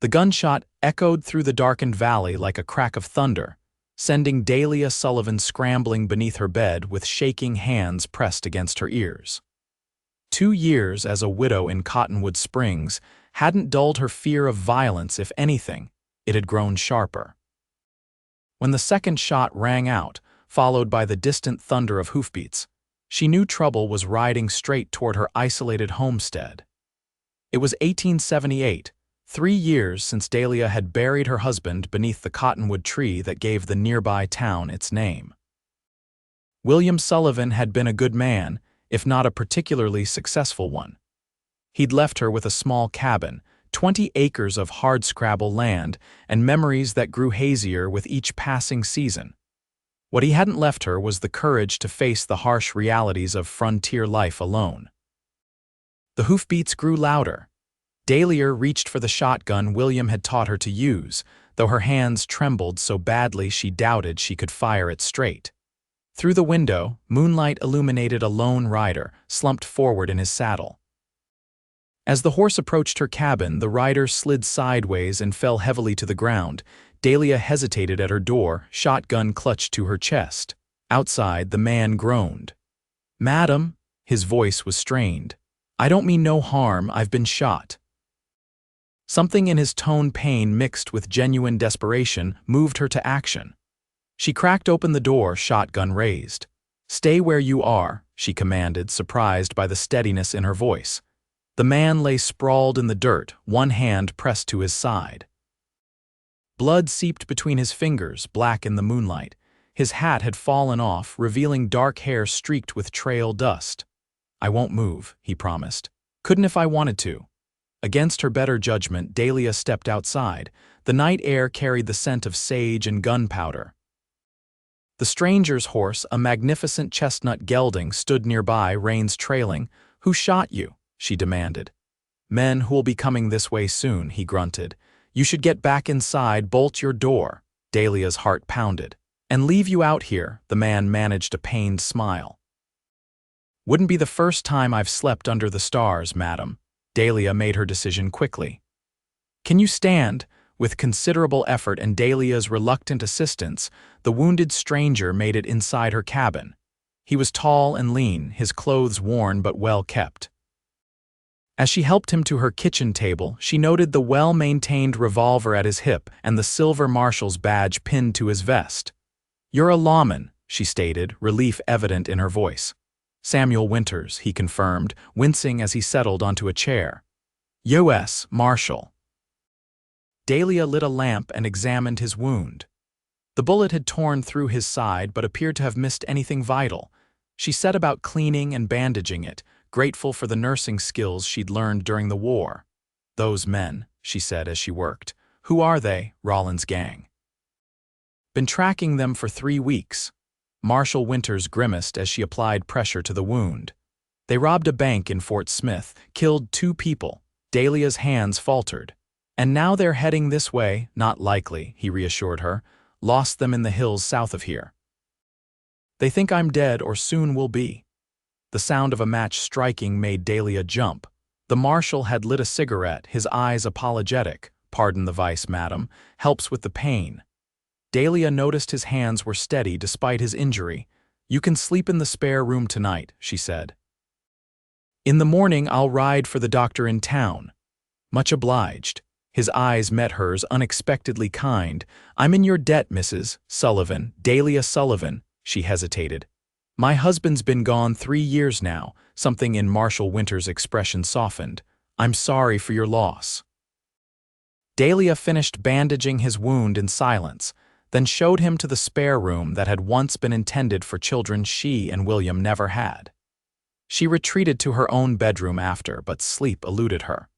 The gunshot echoed through the darkened valley like a crack of thunder, sending Dahlia Sullivan scrambling beneath her bed with shaking hands pressed against her ears. 2 years as a widow in Cottonwood Springs hadn't dulled her fear of violence. If anything, it had grown sharper. When the second shot rang out, followed by the distant thunder of hoofbeats, she knew trouble was riding straight toward her isolated homestead. It was 1878, 3 years since Dahlia had buried her husband beneath the cottonwood tree that gave the nearby town its name. William Sullivan had been a good man, if not a particularly successful one. He'd left her with a small cabin, 20 acres of hardscrabble land, and memories that grew hazier with each passing season. What he hadn't left her was the courage to face the harsh realities of frontier life alone. The hoofbeats grew louder. Dahlia reached for the shotgun William had taught her to use, though her hands trembled so badly she doubted she could fire it straight. Through the window, moonlight illuminated a lone rider, slumped forward in his saddle. As the horse approached her cabin, the rider slid sideways and fell heavily to the ground. Dahlia hesitated at her door, shotgun clutched to her chest. Outside, the man groaned. "Madam," his voice was strained. "I don't mean no harm, I've been shot." Something in his tone, pain mixed with genuine desperation, moved her to action. She cracked open the door, shotgun raised. "Stay where you are," she commanded, surprised by the steadiness in her voice. The man lay sprawled in the dirt, one hand pressed to his side. Blood seeped between his fingers, black in the moonlight. His hat had fallen off, revealing dark hair streaked with trail dust. "I won't move," he promised. "Couldn't if I wanted to." Against her better judgment, Dahlia stepped outside. The night air carried the scent of sage and gunpowder. The stranger's horse, a magnificent chestnut gelding, stood nearby, reins trailing. "Who shot you?" she demanded. "Men who'll be coming this way soon," he grunted. "You should get back inside, bolt your door." Dahlia's heart pounded. "And leave you out here," the man managed a pained smile. "Wouldn't be the first time I've slept under the stars, madam." Dahlia made her decision quickly. "Can you stand?" With considerable effort and Dahlia's reluctant assistance, the wounded stranger made it inside her cabin. He was tall and lean, his clothes worn but well kept. As she helped him to her kitchen table, she noted the well-maintained revolver at his hip and the silver Marshal's badge pinned to his vest. "You're a lawman," she stated, relief evident in her voice. "Samuel Winters," he confirmed, wincing as he settled onto a chair. "U.S. Marshal." Dahlia lit a lamp and examined his wound. The bullet had torn through his side but appeared to have missed anything vital. She set about cleaning and bandaging it, grateful for the nursing skills she'd learned during the war. "Those men," she said as she worked. "Who are they?" "Rawlins' gang." "Been tracking them for 3 weeks. Marshal Winters grimaced as she applied pressure to the wound. "They robbed a bank in Fort Smith, killed 2 people. Dahlia's hands faltered. "And now they're heading this way." "Not likely," he reassured her. "Lost them in the hills south of here. They think I'm dead or soon will be." The sound of a match striking made Dahlia jump. The Marshal had lit a cigarette, his eyes apologetic. "Pardon the vice, madam. Helps with the pain." Dahlia noticed his hands were steady despite his injury. "You can sleep in the spare room tonight," she said. "In the morning I'll ride for the doctor in town." "Much obliged." His eyes met hers, unexpectedly kind. "I'm in your debt, Mrs. Sullivan." "Dahlia Sullivan," she hesitated. "My husband's been gone 3 years now." Something in Marshal Winters' expression softened. "I'm sorry for your loss." Dahlia finished bandaging his wound in silence, then showed him to the spare room that had once been intended for children she and William never had. She retreated to her own bedroom after, but sleep eluded her.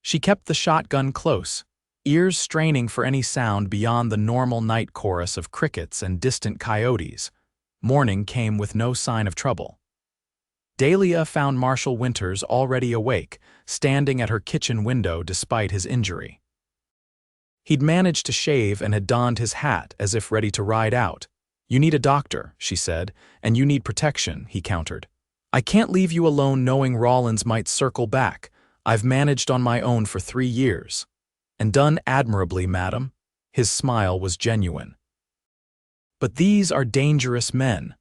She kept the shotgun close, ears straining for any sound beyond the normal night chorus of crickets and distant coyotes. Morning came with no sign of trouble. Dahlia found Marshal Winters already awake, standing at her kitchen window despite his injury. He'd managed to shave and had donned his hat as if ready to ride out. "You need a doctor," she said, "and you need protection," he countered. "I can't leave you alone knowing Rawlins might circle back. I've managed on my own for 3 years." "And done admirably, madam." His smile was genuine. "But these are dangerous men."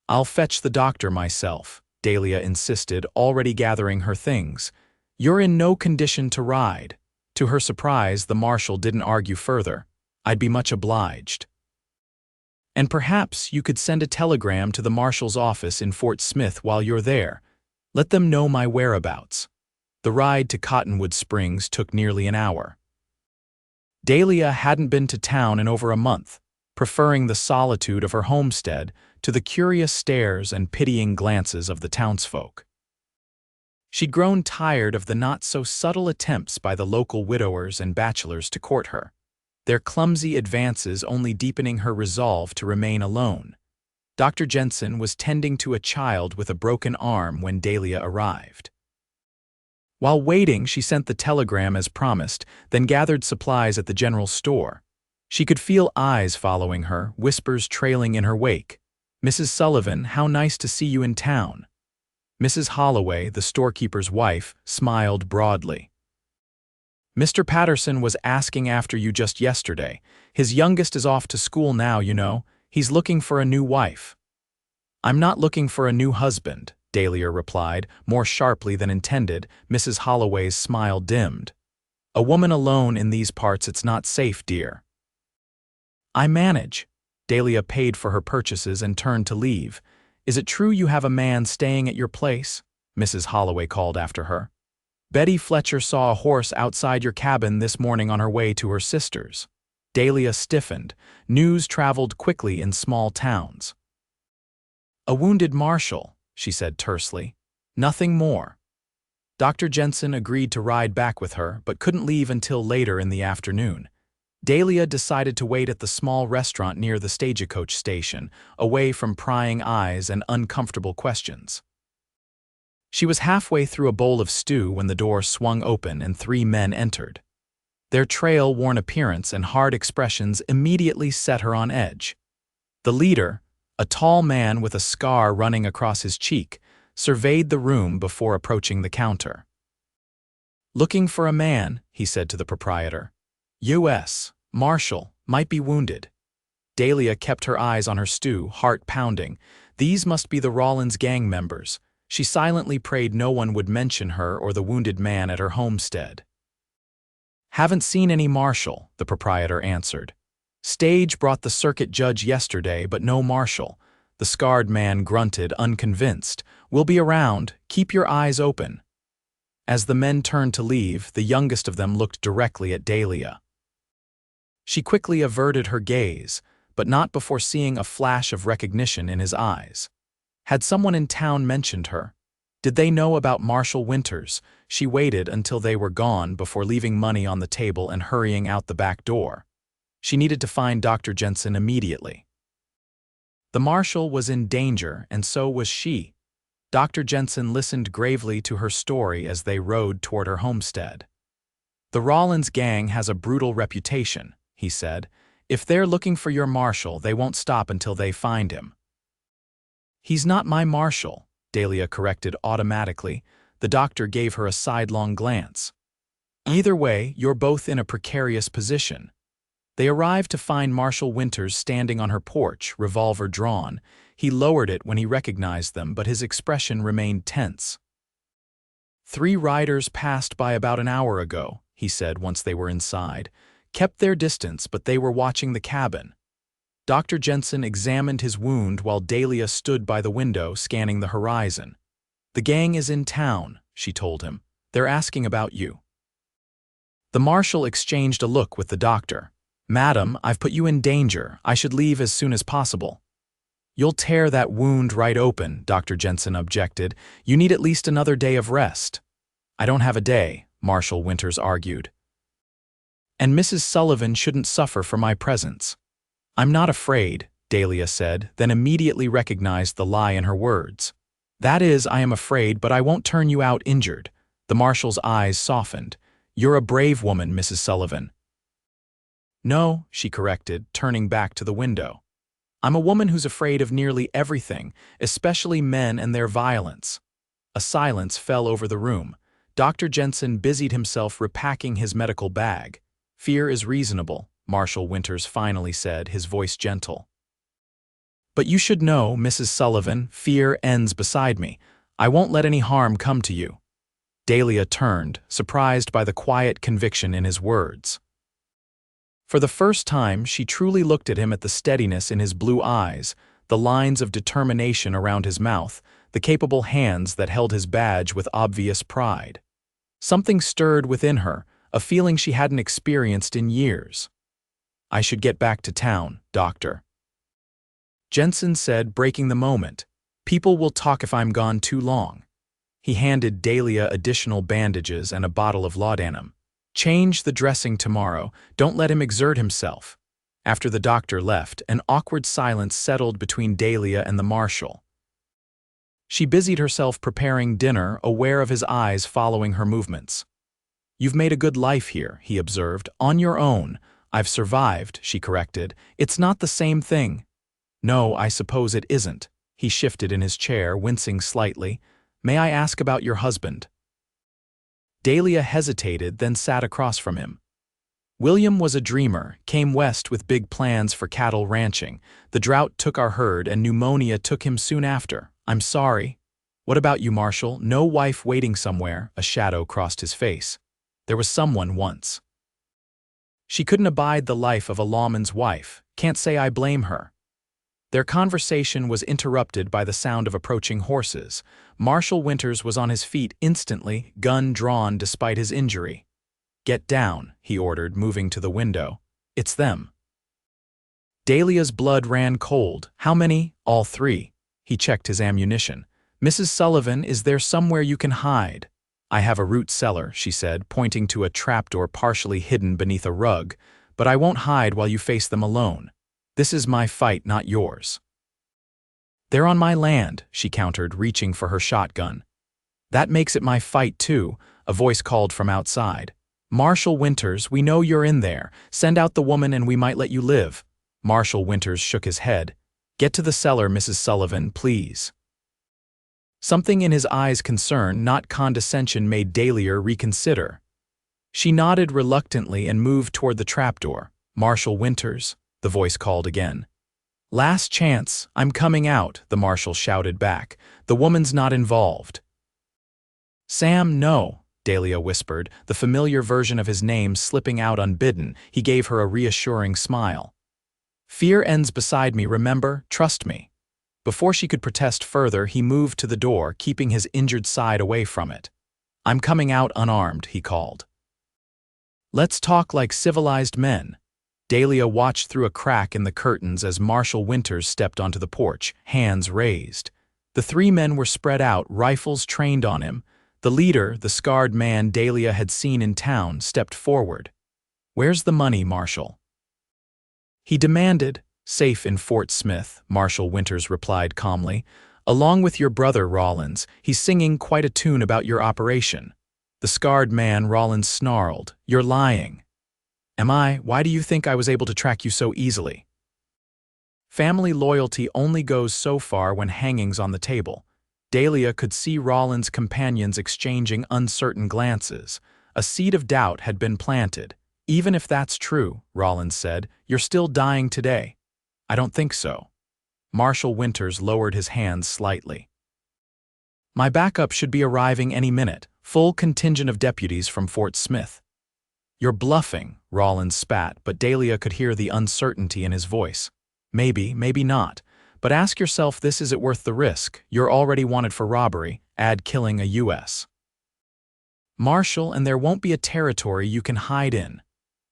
"I'll fetch the doctor myself," Dahlia insisted, already gathering her things. "You're in no condition to ride." To her surprise, the marshal didn't argue further. "I'd be much obliged." "And perhaps you could send a telegram to the marshal's office in Fort Smith while you're there. Let them know my whereabouts." The ride to Cottonwood Springs took nearly an hour. Dahlia hadn't been to town in over a month, preferring the solitude of her homestead to the curious stares and pitying glances of the townsfolk. She'd grown tired of the not-so-subtle attempts by the local widowers and bachelors to court her, their clumsy advances only deepening her resolve to remain alone. Dr. Jensen was tending to a child with a broken arm when Dahlia arrived. While waiting, she sent the telegram as promised, then gathered supplies at the general store. She could feel eyes following her, whispers trailing in her wake. "Mrs. Sullivan, how nice to see you in town." Mrs. Holloway, the storekeeper's wife, smiled broadly. "Mr. Patterson was asking after you just yesterday. His youngest is off to school now, you know. He's looking for a new wife." "I'm not looking for a new husband," Dahlia replied, more sharply than intended. Mrs. Holloway's smile dimmed. "A woman alone in these parts, it's not safe, dear." "I manage." Dahlia paid for her purchases and turned to leave. "Is it true you have a man staying at your place?" Mrs. Holloway called after her. "Betty Fletcher saw a horse outside your cabin this morning on her way to her sister's." Dahlia stiffened. News traveled quickly in small towns. "A wounded marshal," she said tersely. "Nothing more." Dr. Jensen agreed to ride back with her, but couldn't leave until later in the afternoon. Dahlia decided to wait at the small restaurant near the stagecoach station, away from prying eyes and uncomfortable questions. She was halfway through a bowl of stew when the door swung open and 3 men entered. Their trail-worn appearance and hard expressions immediately set her on edge. The leader, a tall man with a scar running across his cheek, surveyed the room before approaching the counter. "Looking for a man," he said to the proprietor. "U.S. Marshal, might be wounded." Dahlia kept her eyes on her stew, heart pounding. These must be the Rawlins gang members. She silently prayed no one would mention her or the wounded man at her homestead. "Haven't seen any Marshal," the proprietor answered. "Stage brought the circuit judge yesterday, but no Marshal." The scarred man grunted, unconvinced. "We'll be around. Keep your eyes open." As the men turned to leave, the youngest of them looked directly at Dahlia. She quickly averted her gaze, but not before seeing a flash of recognition in his eyes. Had someone in town mentioned her? Did they know about Marshal Winters? She waited until they were gone before leaving money on the table and hurrying out the back door. She needed to find Dr. Jensen immediately. The marshal was in danger, and so was she. Dr. Jensen listened gravely to her story as they rode toward her homestead. "The Rawlins gang has a brutal reputation," he said. "If they're looking for your marshal, they won't stop until they find him." "He's not my marshal," Dahlia corrected automatically. The doctor gave her a sidelong glance. "Either way, you're both in a precarious position." They arrived to find Marshal Winters standing on her porch, revolver drawn. He lowered it when he recognized them, but his expression remained tense. "3 riders passed by about an hour ago," he said once they were inside. "Kept their distance, but they were watching the cabin." Dr. Jensen examined his wound while Dahlia stood by the window, scanning the horizon. "The gang is in town," she told him. "They're asking about you." The marshal exchanged a look with the doctor. "Madam, I've put you in danger. I should leave as soon as possible." "You'll tear that wound right open," Dr. Jensen objected. "You need at least another day of rest." "I don't have a day," Marshal Winters argued. "And Mrs. Sullivan shouldn't suffer for my presence." "I'm not afraid," Dahlia said, then immediately recognized the lie in her words. "That is, I am afraid, but I won't turn you out injured." The marshal's eyes softened. "You're a brave woman, Mrs. Sullivan." "No," she corrected, turning back to the window. "I'm a woman who's afraid of nearly everything, especially men and their violence." A silence fell over the room. Dr. Jensen busied himself repacking his medical bag. Fear is reasonable, Marshal Winters finally said, his voice gentle. But you should know, Mrs. Sullivan, fear ends beside me. I won't let any harm come to you. Dahlia turned, surprised by the quiet conviction in his words. For the first time, she truly looked at him, at the steadiness in his blue eyes, the lines of determination around his mouth, the capable hands that held his badge with obvious pride. Something stirred within her, a feeling she hadn't experienced in years. I should get back to town, Doctor. Jensen said, breaking the moment. People will talk if I'm gone too long. He handed Dahlia additional bandages and a bottle of laudanum. Change the dressing tomorrow. Don't let him exert himself. After the doctor left, an awkward silence settled between Dahlia and the Marshal. She busied herself preparing dinner, aware of his eyes following her movements. You've made a good life here, he observed. On your own. I've survived, she corrected. It's not the same thing. No, I suppose it isn't. He shifted in his chair, wincing slightly. May I ask about your husband? Dahlia hesitated, then sat across from him. William was a dreamer, came west with big plans for cattle ranching. The drought took our herd and pneumonia took him soon after. I'm sorry. What about you, Marshal? No wife waiting somewhere? A shadow crossed his face. There was someone once. She couldn't abide the life of a lawman's wife. Can't say I blame her. Their conversation was interrupted by the sound of approaching horses. Marshal Winters was on his feet instantly, gun drawn despite his injury. Get down, he ordered, moving to the window. It's them. Dahlia's blood ran cold. How many? All three. He checked his ammunition. Mrs. Sullivan, is there somewhere you can hide? I have a root cellar, she said, pointing to a trapdoor partially hidden beneath a rug, but I won't hide while you face them alone. This is my fight, not yours. They're on my land, she countered, reaching for her shotgun. That makes it my fight, too, a voice called from outside. Marshal Winters, we know you're in there. Send out the woman and we might let you live. Marshal Winters shook his head. Get to the cellar, Mrs. Sullivan, please. Something in his eyes' concern, not condescension, made Dahlia reconsider. She nodded reluctantly and moved toward the trapdoor. Marshal Winters, the voice called again. Last chance, I'm coming out, the Marshal shouted back. The woman's not involved. Sam, no, Dahlia whispered, the familiar version of his name slipping out unbidden. He gave her a reassuring smile. Fear ends beside me, remember? Trust me. Before she could protest further, he moved to the door, keeping his injured side away from it. I'm coming out unarmed, he called. Let's talk like civilized men. Dahlia watched through a crack in the curtains as Marshal Winters stepped onto the porch, hands raised. The three men were spread out, rifles trained on him. The leader, the scarred man Dahlia had seen in town, stepped forward. Where's the money, Marshal? He demanded. Safe in Fort Smith, Marshal Winters replied calmly. Along with your brother, Rawlins. He's singing quite a tune about your operation. The scarred man, Rawlins, snarled. You're lying. Am I? Why do you think I was able to track you so easily? Family loyalty only goes so far when hanging's on the table. Dahlia could see Rawlins' companions exchanging uncertain glances. A seed of doubt had been planted. Even if that's true, Rawlins said, you're still dying today. I don't think so. Marshal Winters lowered his hands slightly. My backup should be arriving any minute. Full contingent of deputies from Fort Smith. You're bluffing, Rawlins spat, but Dahlia could hear the uncertainty in his voice. Maybe, maybe not. But ask yourself this, is it worth the risk? You're already wanted for robbery, add killing a U.S. Marshal, and there won't be a territory you can hide in.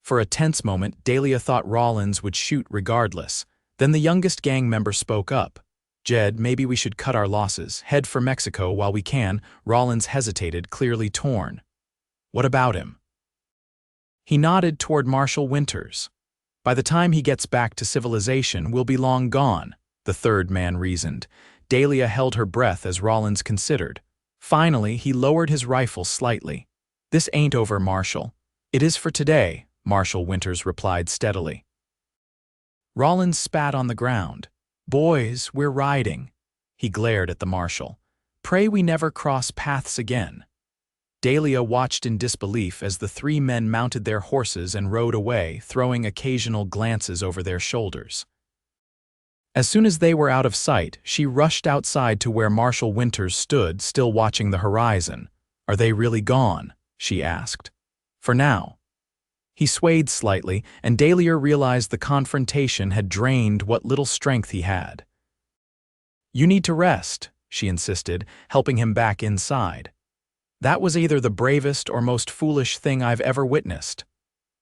For a tense moment, Dahlia thought Rawlins would shoot regardless. Then the youngest gang member spoke up. Jed, maybe we should cut our losses, head for Mexico while we can. Rawlins hesitated, clearly torn. What about him? He nodded toward Marshal Winters. By the time he gets back to civilization, we'll be long gone, the third man reasoned. Dahlia held her breath as Rawlins considered. Finally, he lowered his rifle slightly. This ain't over, Marshal. It is for today, Marshal Winters replied steadily. Rawlins spat on the ground. Boys, we're riding. He glared at the Marshal. Pray we never cross paths again. Dahlia watched in disbelief as the three men mounted their horses and rode away, throwing occasional glances over their shoulders. As soon as they were out of sight, she rushed outside to where Marshal Winters stood, still watching the horizon. "Are they really gone?" she asked. "For now." He swayed slightly, and Dahlia realized the confrontation had drained what little strength he had. "You need to rest," she insisted, helping him back inside. "That was either the bravest or most foolish thing I've ever witnessed."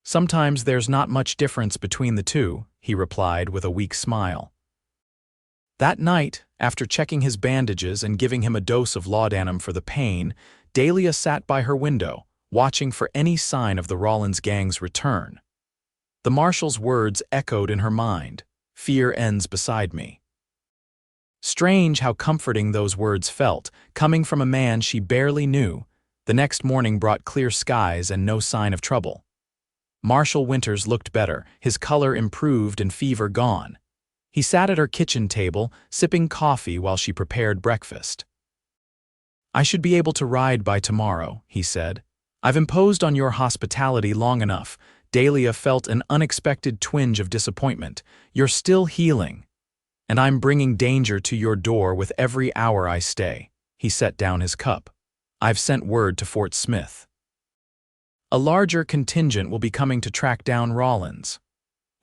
"Sometimes there's not much difference between the two," he replied with a weak smile. That night, after checking his bandages and giving him a dose of laudanum for the pain, Dahlia sat by her window, watching for any sign of the Rawlins gang's return. The Marshal's words echoed in her mind, "Fear ends beside me." Strange how comforting those words felt, coming from a man she barely knew. The next morning brought clear skies and no sign of trouble. Marshal Winters looked better, his color improved and fever gone. He sat at her kitchen table, sipping coffee while she prepared breakfast. "I should be able to ride by tomorrow," he said. "I've imposed on your hospitality long enough." Dahlia felt an unexpected twinge of disappointment. "You're still healing. And I'm bringing danger to your door with every hour I stay." He set down his cup. "I've sent word to Fort Smith. A larger contingent will be coming to track down Rawlins.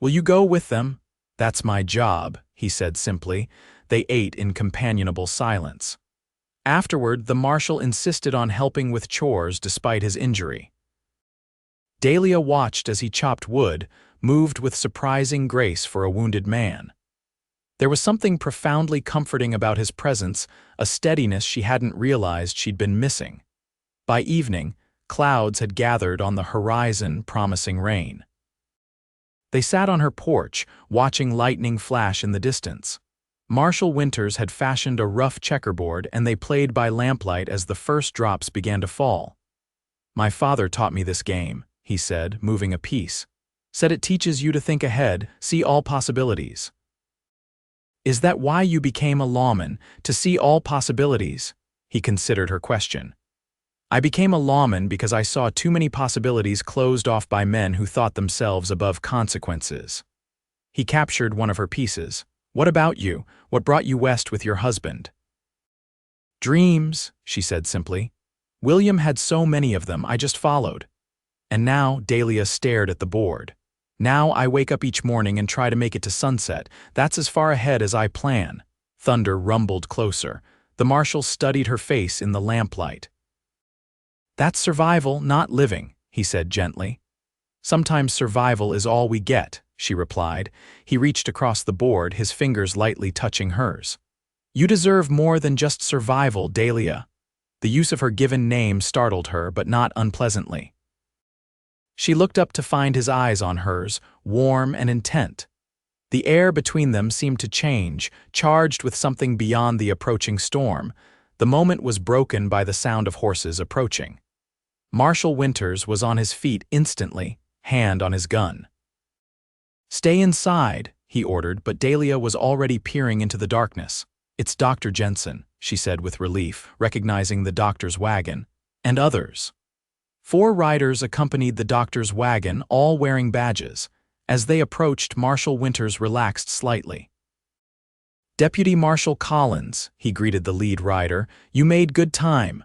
Will you go with them?" "That's my job," he said simply. They ate in companionable silence. Afterward, the Marshal insisted on helping with chores despite his injury. Dahlia watched as he chopped wood, moved with surprising grace for a wounded man. There was something profoundly comforting about his presence, a steadiness she hadn't realized she'd been missing. By evening, clouds had gathered on the horizon, promising rain. They sat on her porch, watching lightning flash in the distance. Marshal Winters had fashioned a rough checkerboard, and they played by lamplight as the first drops began to fall. "My father taught me this game," he said, moving a piece. "Said it teaches you to think ahead, see all possibilities." "Is that why you became a lawman, to see all possibilities?" He considered her question. "I became a lawman because I saw too many possibilities closed off by men who thought themselves above consequences." He captured one of her pieces. "What about you? What brought you west with your husband?" "Dreams," she said simply. "William had so many of them, I just followed." "And now," Dahlia stared at the board. "Now I wake up each morning and try to make it to sunset. That's as far ahead as I plan." Thunder rumbled closer. The Marshal studied her face in the lamplight. "That's survival, not living," he said gently. "Sometimes survival is all we get," she replied. He reached across the board, his fingers lightly touching hers. "You deserve more than just survival, Dahlia." The use of her given name startled her, but not unpleasantly. She looked up to find his eyes on hers, warm and intent. The air between them seemed to change, charged with something beyond the approaching storm. The moment was broken by the sound of horses approaching. Marshal Winters was on his feet instantly, hand on his gun. "Stay inside," he ordered, but Dahlia was already peering into the darkness. "It's Dr. Jensen," she said with relief, recognizing the doctor's wagon. "And others." 4 riders accompanied the doctor's wagon, all wearing badges. As they approached, Marshal Winters relaxed slightly. "Deputy Marshal Collins," he greeted the lead rider, "you made good time."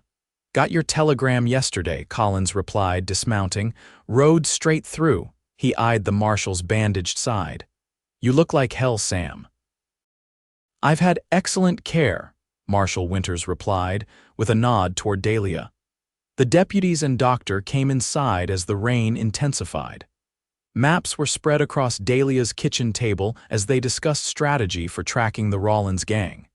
"Got your telegram yesterday," Collins replied, dismounting. "Rode straight through." He eyed the Marshal's bandaged side. "You look like hell, Sam." "I've had excellent care," Marshal Winters replied, with a nod toward Dahlia. The deputies and doctor came inside as the rain intensified. Maps were spread across Dahlia's kitchen table as they discussed strategy for tracking the Rawlins gang.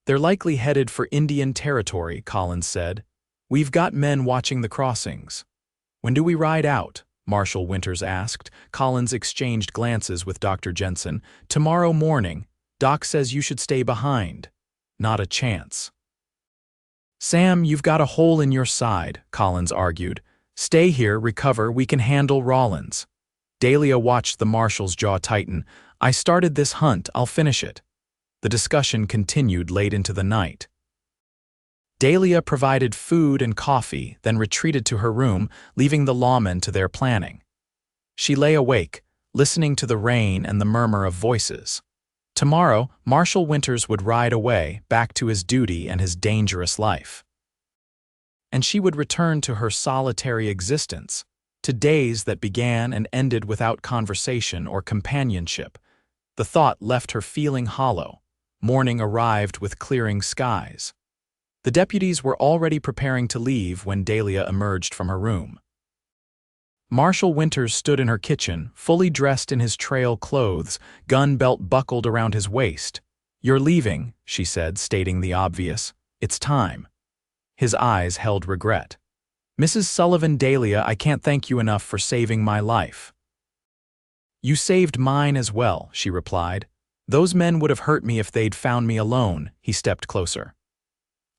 "They're likely headed for Indian Territory," Collins said. "We've got men watching the crossings." "When do we ride out?" Marshal Winters asked. Collins exchanged glances with Dr. Jensen. "Tomorrow morning. Doc says you should stay behind." "Not a chance." "Sam, you've got a hole in your side," Collins argued. "Stay here, recover, we can handle Rawlins." Dahlia watched the Marshal's jaw tighten. "I started this hunt, I'll finish it." The discussion continued late into the night. Dahlia provided food and coffee, then retreated to her room, leaving the lawmen to their planning. She lay awake, listening to the rain and the murmur of voices. Tomorrow, Marshal Winters would ride away, back to his duty and his dangerous life. And she would return to her solitary existence, to days that began and ended without conversation or companionship. The thought left her feeling hollow. Morning arrived with clearing skies. The deputies were already preparing to leave when Dahlia emerged from her room. Marshal Winters stood in her kitchen, fully dressed in his trail clothes, gun belt buckled around his waist. "You're leaving," she said, stating the obvious. "It's time." His eyes held regret. "Mrs. Sullivan, Dahlia, I can't thank you enough for saving my life." "You saved mine as well," she replied. "Those men would have hurt me if they'd found me alone." He stepped closer.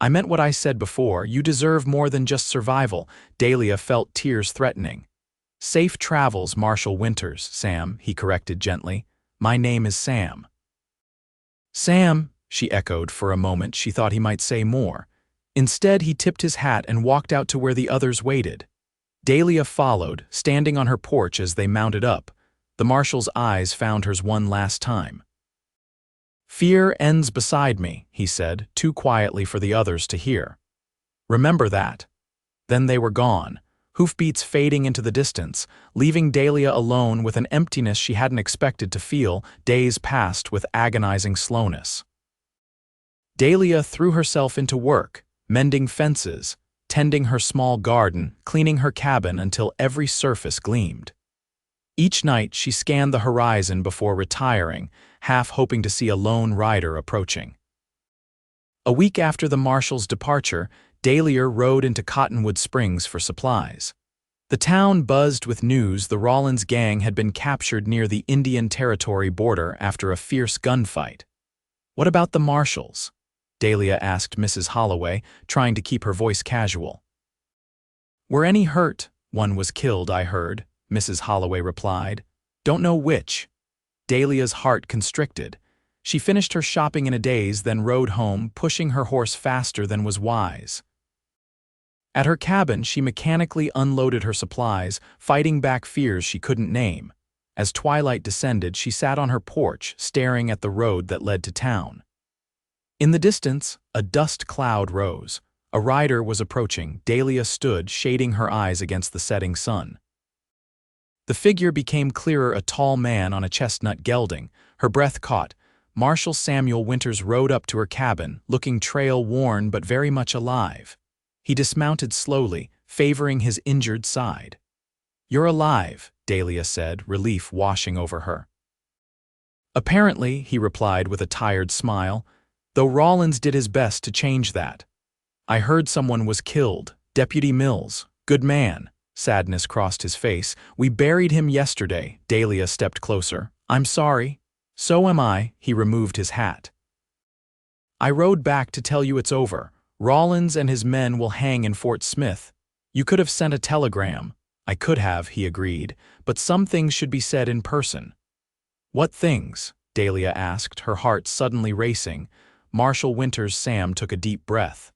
"I meant what I said before. You deserve more than just survival." Dahlia felt tears threatening. "Safe travels, Marshal Winters, Sam," he corrected gently. "My name is Sam." "Sam," she echoed. For a moment she thought he might say more. Instead, he tipped his hat and walked out to where the others waited. Dahlia followed, standing on her porch as they mounted up. The marshal's eyes found hers one last time. "Fear ends beside me," he said, too quietly for the others to hear. "Remember that." Then they were gone, hoofbeats fading into the distance, leaving Dahlia alone with an emptiness she hadn't expected to feel. Days passed with agonizing slowness. Dahlia threw herself into work, mending fences, tending her small garden, cleaning her cabin until every surface gleamed. Each night she scanned the horizon before retiring, half hoping to see a lone rider approaching. A week after the marshal's departure, Dahlia rode into Cottonwood Springs for supplies. The town buzzed with news the Rawlins gang had been captured near the Indian Territory border after a fierce gunfight. "What about the marshals?" Dahlia asked Mrs. Holloway, trying to keep her voice casual. "Were any hurt? One was killed, I heard," Mrs. Holloway replied. "Don't know which." Dahlia's heart constricted. She finished her shopping in a daze, then rode home, pushing her horse faster than was wise. At her cabin, she mechanically unloaded her supplies, fighting back fears she couldn't name. As twilight descended, she sat on her porch, staring at the road that led to town. In the distance, a dust cloud rose. A rider was approaching. Dahlia stood, shading her eyes against the setting sun. The figure became clearer, a tall man on a chestnut gelding. Her breath caught. Marshal Samuel Winters rode up to her cabin, looking trail-worn but very much alive. He dismounted slowly, favoring his injured side. "You're alive," Dahlia said, relief washing over her. "Apparently," he replied with a tired smile, "though Rawlins did his best to change that. I heard someone was killed. Deputy Mills. Good man." Sadness crossed his face. "We buried him yesterday." Dahlia stepped closer. "I'm sorry." "So am I." He removed his hat. "I rode back to tell you it's over. Rawlins and his men will hang in Fort Smith. You could have sent a telegram." "I could have," he agreed, "but some things should be said in person." "What things?" Dahlia asked, her heart suddenly racing. Marshal Winters' Sam took a deep breath.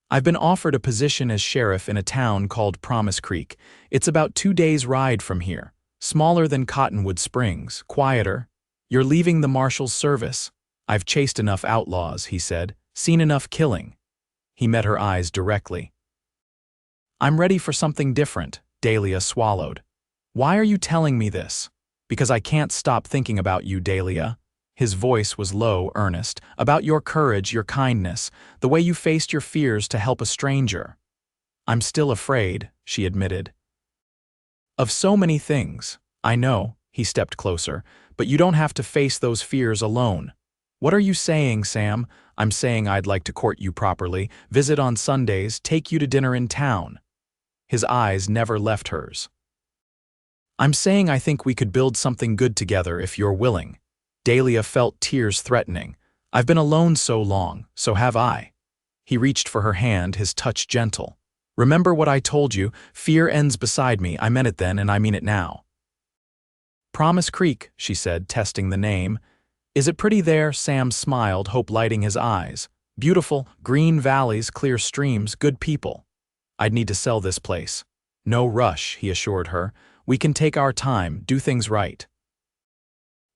"I've been offered a position as sheriff in a town called Promise Creek. It's about 2 days' ride from here. Smaller than Cottonwood Springs, quieter. You're leaving the marshal's service?" "I've chased enough outlaws," he said, "seen enough killing." He met her eyes directly. "I'm ready for something different." Dahlia swallowed. "Why are you telling me this?" "Because I can't stop thinking about you, Dahlia." His voice was low, earnest. "About your courage, your kindness, the way you faced your fears to help a stranger." "I'm still afraid," she admitted. "Of so many things." "I know." He stepped closer. "But you don't have to face those fears alone." "What are you saying, Sam?" "I'm saying I'd like to court you properly, visit on Sundays, take you to dinner in town." His eyes never left hers. "I'm saying I think we could build something good together if you're willing." Dahlia felt tears threatening. "I've been alone so long, so have I." He reached for her hand, his touch gentle. "Remember what I told you, fear ends beside me. I meant it then, and I mean it now." "Promise Creek," she said, testing the name. "Is it pretty there?" Sam smiled, hope lighting his eyes. Beautiful, green valleys, clear streams, good people. I'd need to sell this place. No rush, he assured her. We can take our time, do things right.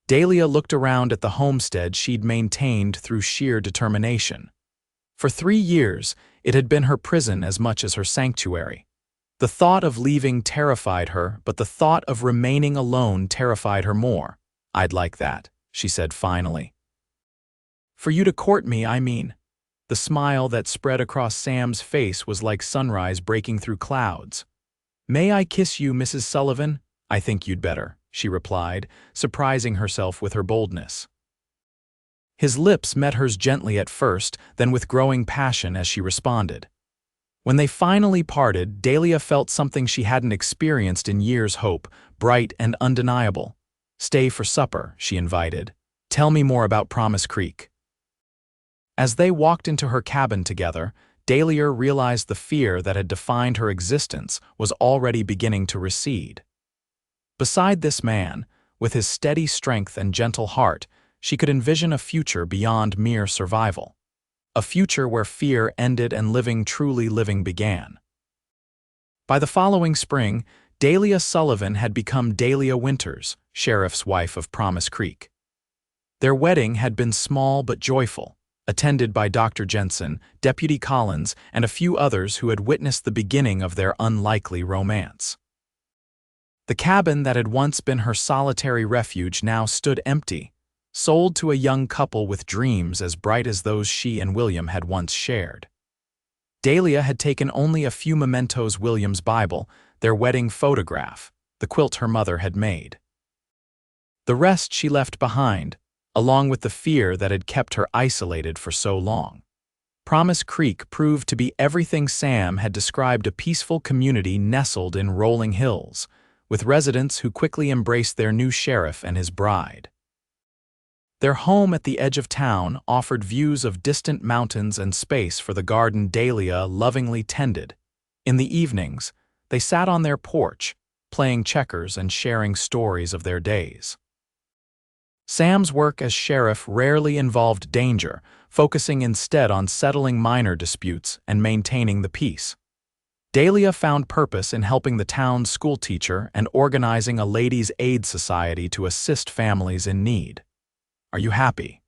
Dahlia looked around at the homestead she'd maintained through sheer determination. For 3 years, it had been her prison as much as her sanctuary. The thought of leaving terrified her, but the thought of remaining alone terrified her more. I'd like that, she said finally. For you to court me, I mean. The smile that spread across Sam's face was like sunrise breaking through clouds. May I kiss you, Mrs. Sullivan? I think you'd better, she replied, surprising herself with her boldness. His lips met hers gently at first, then with growing passion as she responded. When they finally parted, Dahlia felt something she hadn't experienced in years: hope, bright and undeniable. Stay for supper, she invited. Tell me more about Promise Creek. As they walked into her cabin together, Dahlia realized the fear that had defined her existence was already beginning to recede. Beside this man, with his steady strength and gentle heart, she could envision a future beyond mere survival. A future where fear ended and truly living began. By the following spring, Dahlia Sullivan had become Dahlia Winters, sheriff's wife of Promise Creek. Their wedding had been small but joyful, attended by Dr. Jensen, Deputy Collins, and a few others who had witnessed the beginning of their unlikely romance. The cabin that had once been her solitary refuge now stood empty, sold to a young couple with dreams as bright as those she and William had once shared. Dahlia had taken only a few mementos: William's Bible, their wedding photograph, the quilt her mother had made. The rest she left behind, along with the fear that had kept her isolated for so long. Promise Creek proved to be everything Sam had described: a peaceful community nestled in rolling hills, with residents who quickly embraced their new sheriff and his bride. Their home at the edge of town offered views of distant mountains and space for the garden Dahlia lovingly tended. In the evenings, they sat on their porch, playing checkers and sharing stories of their days. Sam's work as sheriff rarely involved danger, focusing instead on settling minor disputes and maintaining the peace. Dahlia found purpose in helping the town's schoolteacher and organizing a ladies' aid society to assist families in need. Are you happy?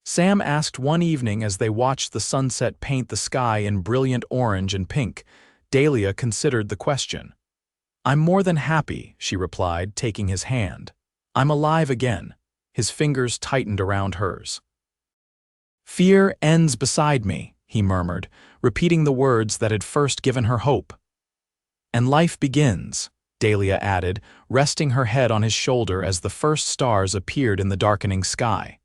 Sam asked one evening as they watched the sunset paint the sky in brilliant orange and pink. Dahlia considered the question. I'm more than happy, she replied, taking his hand. I'm alive again. His fingers tightened around hers. Fear ends beside me, he murmured, repeating the words that had first given her hope. And life begins, Dahlia added, resting her head on his shoulder as the first stars appeared in the darkening sky.